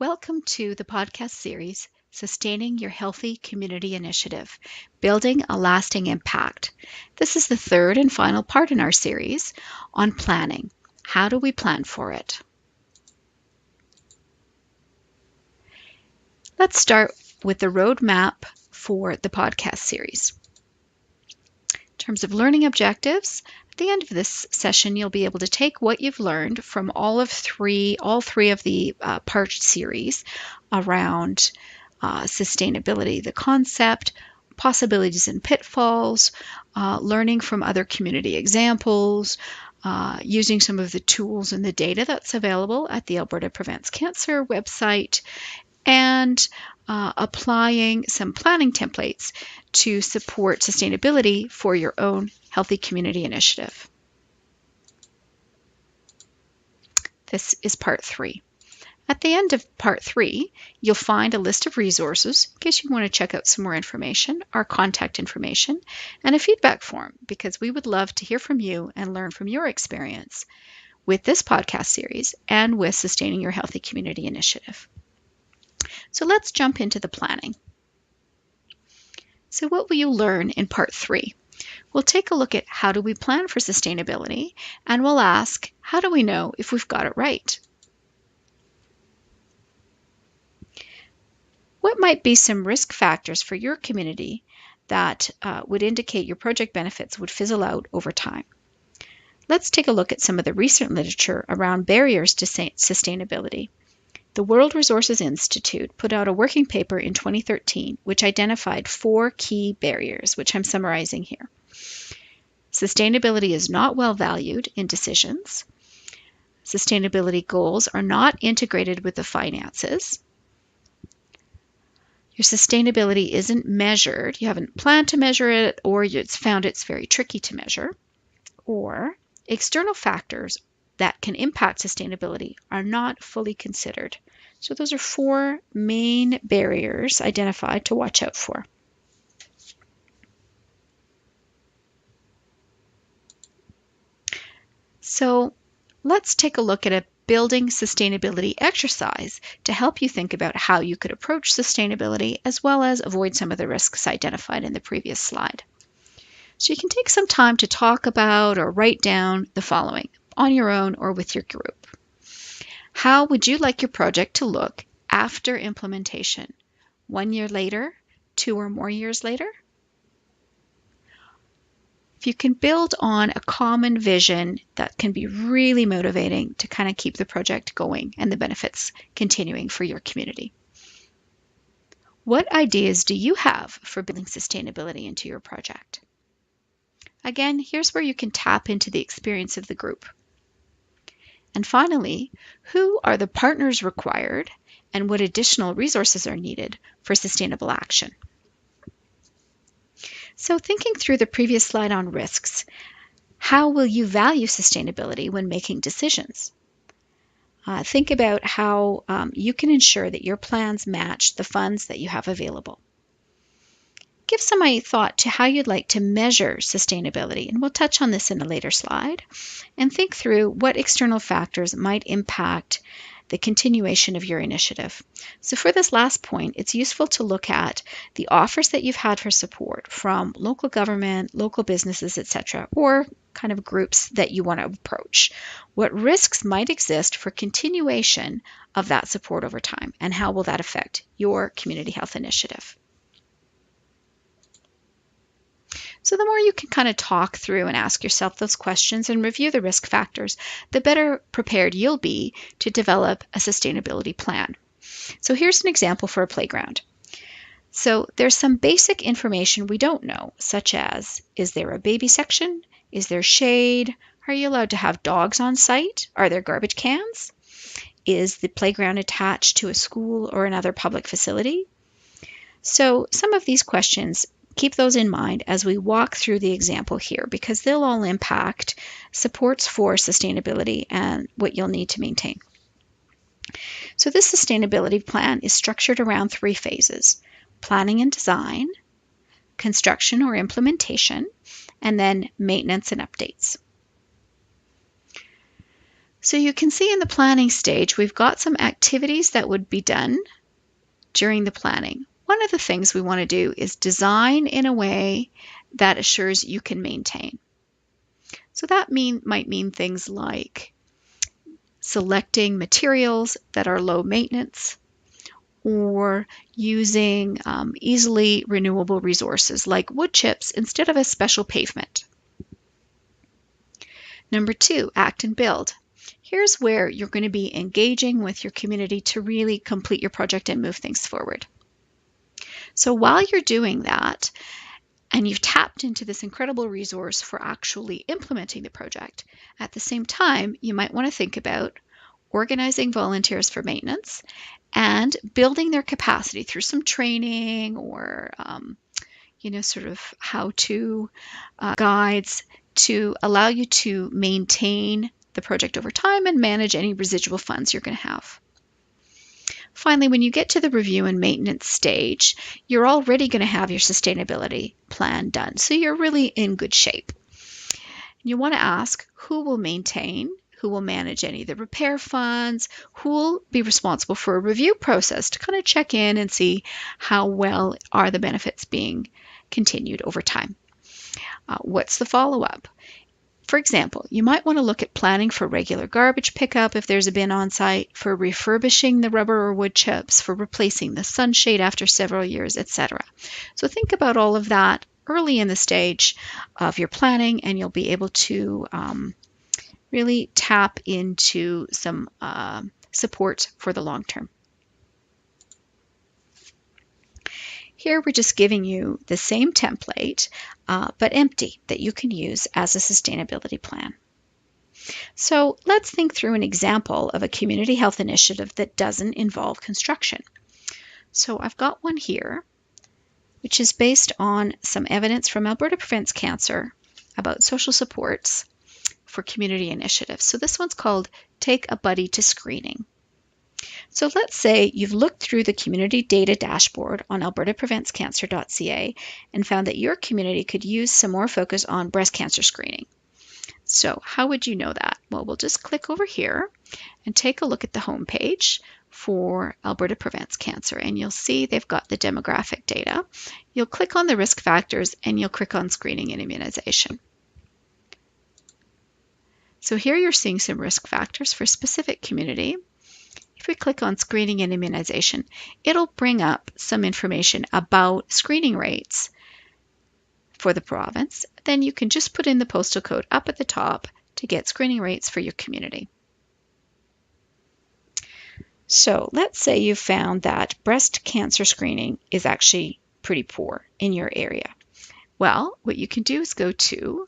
Welcome to the podcast series, Sustaining Your Healthy Community Initiative, Building a Lasting Impact. This is the third and final part in our series on planning. How do we plan for it? Let's start with the roadmap for the podcast series. In terms of learning objectives, at the end of this session, you'll be able to take what you've learned from all three of the part series around sustainability, the concept, possibilities and pitfalls, learning from other community examples, using some of the tools and the data that's available at the Alberta Prevents Cancer website, and applying some planning templates to support sustainability for your own healthy community initiative. This is part 3. At the end of part 3, you'll find a list of resources in case you want to check out some more information, our contact information, and a feedback form, because we would love to hear from you and learn from your experience with this podcast series and with Sustaining Your Healthy Community Initiative. So let's jump into the planning. So what will you learn in part 3? We'll take a look at how do we plan for sustainability, and we'll ask, how do we know if we've got it right? What might be some risk factors for your community that would indicate your project benefits would fizzle out over time? Let's take a look at some of the recent literature around barriers to sustainability. The World Resources Institute put out a working paper in 2013 which identified 4 key barriers, which I'm summarizing here. Sustainability is not well valued in decisions. Sustainability goals are not integrated with the finances. Your sustainability isn't measured. You haven't planned to measure it, or it's found it's very tricky to measure. Or external factors that can impact sustainability are not fully considered. So those are 4 main barriers identified to watch out for. So let's take a look at a building sustainability exercise to help you think about how you could approach sustainability as well as avoid some of the risks identified in the previous slide. So you can take some time to talk about or write down the following on your own or with your group. How would you like your project to look after implementation? 1 year later? 2 or more years later? If you can build on a common vision, that can be really motivating to kind of keep the project going and the benefits continuing for your community. What ideas do you have for building sustainability into your project? Again, here's where you can tap into the experience of the group. And finally, who are the partners required and what additional resources are needed for sustainable action? So thinking through the previous slide on risks, how will you value sustainability when making decisions? Think about how you can ensure that your plans match the funds that you have available. Give some thought to how you'd like to measure sustainability, and we'll touch on this in a later slide, and think through what external factors might impact the continuation of your initiative. So for this last point, it's useful to look at the offers that you've had for support from local government, local businesses, etc., or kind of groups that you want to approach. What risks might exist for continuation of that support over time, and how will that affect your community health initiative? So the more you can kind of talk through and ask yourself those questions and review the risk factors, the better prepared you'll be to develop a sustainability plan. So here's an example for a playground. So there's some basic information we don't know, such as, is there a baby section? Is there shade? Are you allowed to have dogs on site? Are there garbage cans? Is the playground attached to a school or another public facility? So some of these questions, keep those in mind as we walk through the example here, because they'll all impact supports for sustainability and what you'll need to maintain. So this sustainability plan is structured around 3 phases: planning and design, construction or implementation, and then maintenance and updates. So you can see in the planning stage, we've got some activities that would be done during the planning. One of the things we want to do is design in a way that assures you can maintain. So that might mean things like selecting materials that are low maintenance, or using easily renewable resources like wood chips instead of a special pavement. Number 2, act and build. Here's where you're going to be engaging with your community to really complete your project and move things forward. So while you're doing that, and you've tapped into this incredible resource for actually implementing the project, at the same time, you might want to think about organizing volunteers for maintenance and building their capacity through some training or sort of how-to guides to allow you to maintain the project over time and manage any residual funds you're going to have. Finally, when you get to the review and maintenance stage, you're already going to have your sustainability plan done, so you're really in good shape. You want to ask who will maintain, who will manage any of the repair funds, who will be responsible for a review process to kind of check in and see how well are the benefits being continued over time. What's the follow-up? For example, you might want to look at planning for regular garbage pickup if there's a bin on site, for refurbishing the rubber or wood chips, for replacing the sunshade after several years, etc. So think about all of that early in the stage of your planning, and you'll be able to really tap into some support for the long term. Here we're just giving you the same template, but empty, that you can use as a sustainability plan. So let's think through an example of a community health initiative that doesn't involve construction. So I've got one here, which is based on some evidence from Alberta Prevents Cancer about social supports for community initiatives. So this one's called Take a Buddy to Screening. So let's say you've looked through the community data dashboard on albertapreventscancer.ca and found that your community could use some more focus on breast cancer screening. So how would you know that? Well, we'll just click over here and take a look at the homepage for Alberta Prevents Cancer, and you'll see they've got the demographic data. You'll click on the risk factors and you'll click on screening and immunization. So here you're seeing some risk factors for a specific community. If we click on screening and immunization, it'll bring up some information about screening rates for the province. Then you can just put in the postal code up at the top to get screening rates for your community. So let's say you found that breast cancer screening is actually pretty poor in your area. Well, what you can do is go to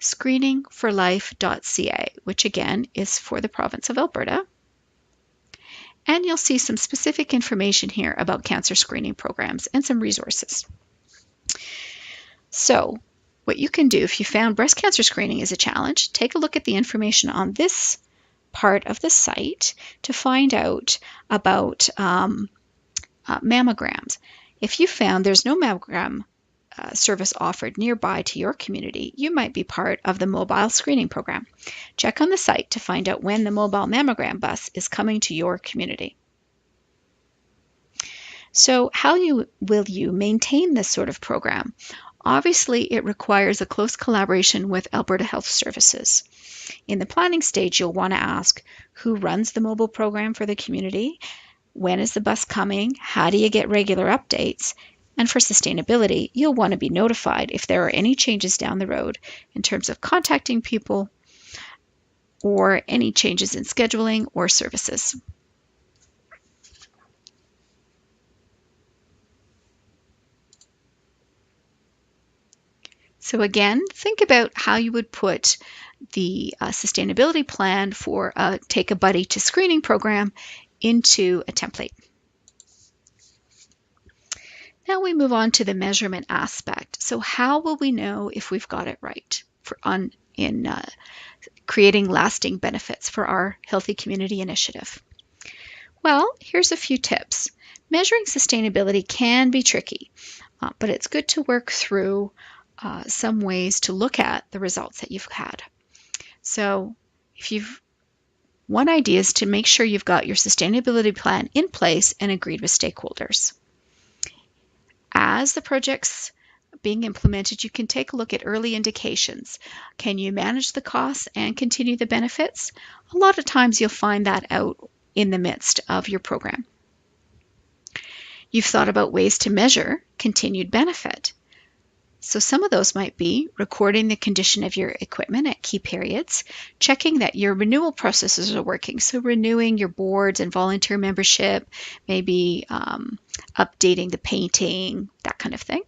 screeningforlife.ca, which again is for the province of Alberta. And you'll see some specific information here about cancer screening programs and some resources. So what you can do if you found breast cancer screening is a challenge, take a look at the information on this part of the site to find out about mammograms. If you found there's no mammogram service offered nearby to your community, you might be part of the mobile screening program. Check on the site to find out when the mobile mammogram bus is coming to your community. So how will you maintain this sort of program? Obviously, it requires a close collaboration with Alberta Health Services. In the planning stage, you'll want to ask who runs the mobile program for the community, when is the bus coming, how do you get regular updates, and for sustainability, you'll want to be notified if there are any changes down the road in terms of contacting people or any changes in scheduling or services. So again, think about how you would put the sustainability plan for a Take a Buddy to Screening program into a template. Now we move on to the measurement aspect. So how will we know if we've got it right in creating lasting benefits for our Healthy Community Initiative? Well, here's a few tips. Measuring sustainability can be tricky, but it's good to work through some ways to look at the results that you've had. So if you've One idea is to make sure you've got your sustainability plan in place and agreed with stakeholders. As the project's being implemented, you can take a look at early indications. Can you manage the costs and continue the benefits? A lot of times you'll find that out in the midst of your program. You've thought about ways to measure continued benefit. So some of those might be recording the condition of your equipment at key periods, checking that your renewal processes are working, so renewing your boards and volunteer membership, maybe updating the painting, that kind of thing.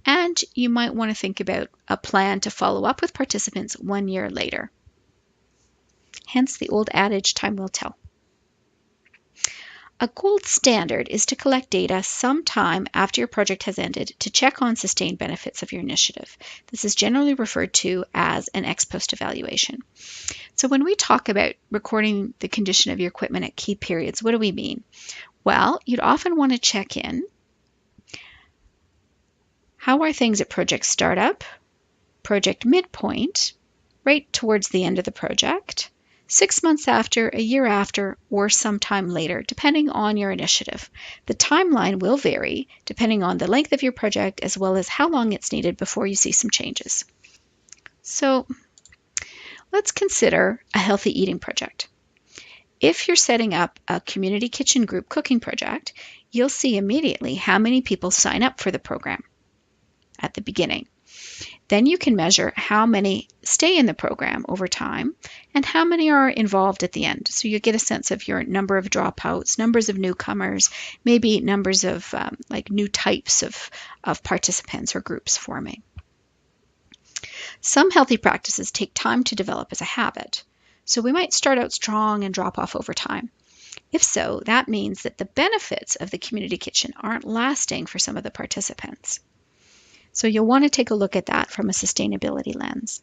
And you might want to think about a plan to follow up with participants 1 year later. Hence the old adage, time will tell. A gold standard is to collect data sometime after your project has ended to check on sustained benefits of your initiative. This is generally referred to as an ex post evaluation. So when we talk about recording the condition of your equipment at key periods, what do we mean? Well, you'd often want to check in. How are things at project startup, project midpoint, right towards the end of the project, 6 months after, a year after, or sometime later, depending on your initiative. The timeline will vary depending on the length of your project as well as how long it's needed before you see some changes. So let's consider a healthy eating project. If you're setting up a community kitchen group cooking project, you'll see immediately how many people sign up for the program at the beginning. Then you can measure how many stay in the program over time and how many are involved at the end. So you get a sense of your number of dropouts, numbers of newcomers, maybe numbers of new types of participants or groups forming. Some healthy practices take time to develop as a habit. So we might start out strong and drop off over time. If so, that means that the benefits of the community kitchen aren't lasting for some of the participants. So you'll want to take a look at that from a sustainability lens.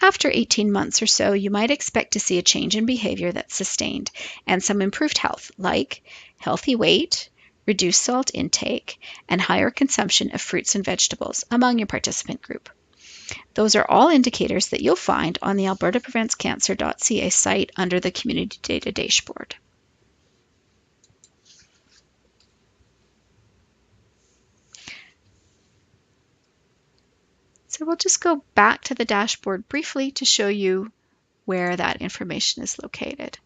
After 18 months or so, you might expect to see a change in behavior that's sustained and some improved health, like healthy weight, reduced salt intake, and higher consumption of fruits and vegetables among your participant group. Those are all indicators that you'll find on the albertapreventscancer.ca site under the Community Data Dashboard. So we'll just go back to the dashboard briefly to show you where that information is located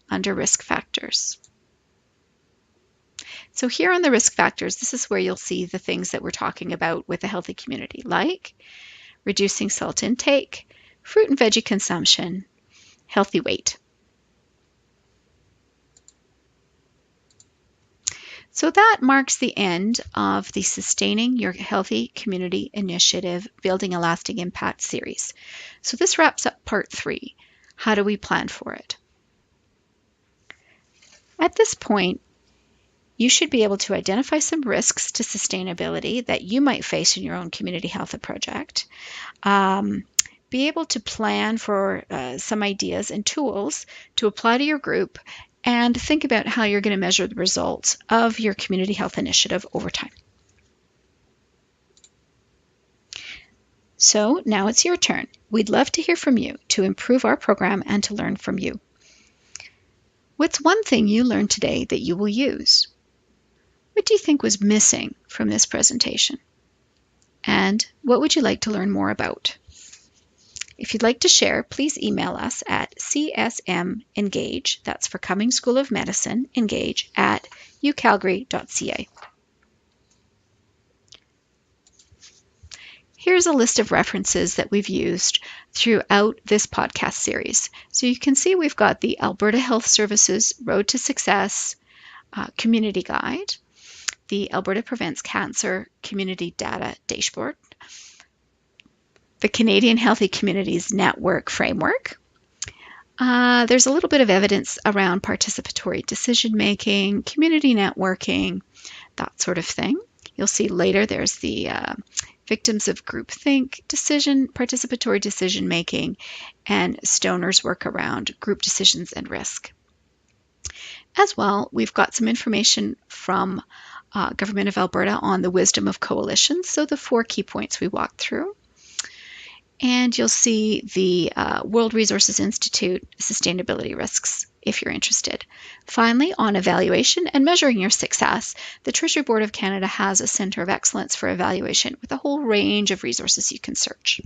under risk factors. So here on the risk factors, this is where you'll see the things that we're talking about with a healthy community, like reducing salt intake, fruit and veggie consumption, healthy weight. So that marks the end of the Sustaining Your Healthy Community Initiative Building a Lasting Impact series. So this wraps up part 3. How do we plan for it? At this point, you should be able to identify some risks to sustainability that you might face in your own community health project. Be able to plan for some ideas and tools to apply to your group and think about how you're going to measure the results of your community health initiative over time. So now it's your turn. We'd love to hear from you to improve our program and to learn from you. What's one thing you learned today that you will use? What do you think was missing from this presentation? And what would you like to learn more about? If you'd like to share, please email us at csmengage, that's for Cumming School of Medicine, engage at ucalgary.ca. Here's a list of references that we've used throughout this podcast series. So you can see we've got the Alberta Health Services Road to Success Community Guide, the Alberta Prevents Cancer Community Data Dashboard, the Canadian Healthy Communities Network Framework. There's a little bit of evidence around participatory decision-making, community networking, that sort of thing. You'll see later there's the Victims of Groupthink participatory decision-making, and Stoner's work around group decisions and risk. As well, we've got some information from Government of Alberta on the wisdom of coalitions, so the 4 key points we walked through. And you'll see the World Resources Institute sustainability risks if you're interested. Finally, on evaluation and measuring your success, the Treasury Board of Canada has a Centre of Excellence for Evaluation with a whole range of resources you can search.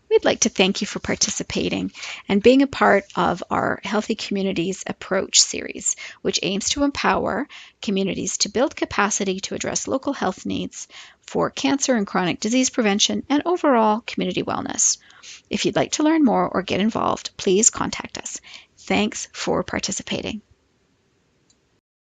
We'd like to thank you for participating and being a part of our Healthy Communities Approach series, which aims to empower communities to build capacity to address local health needs for cancer and chronic disease prevention and overall community wellness. If you'd like to learn more or get involved, please contact us. Thanks for participating.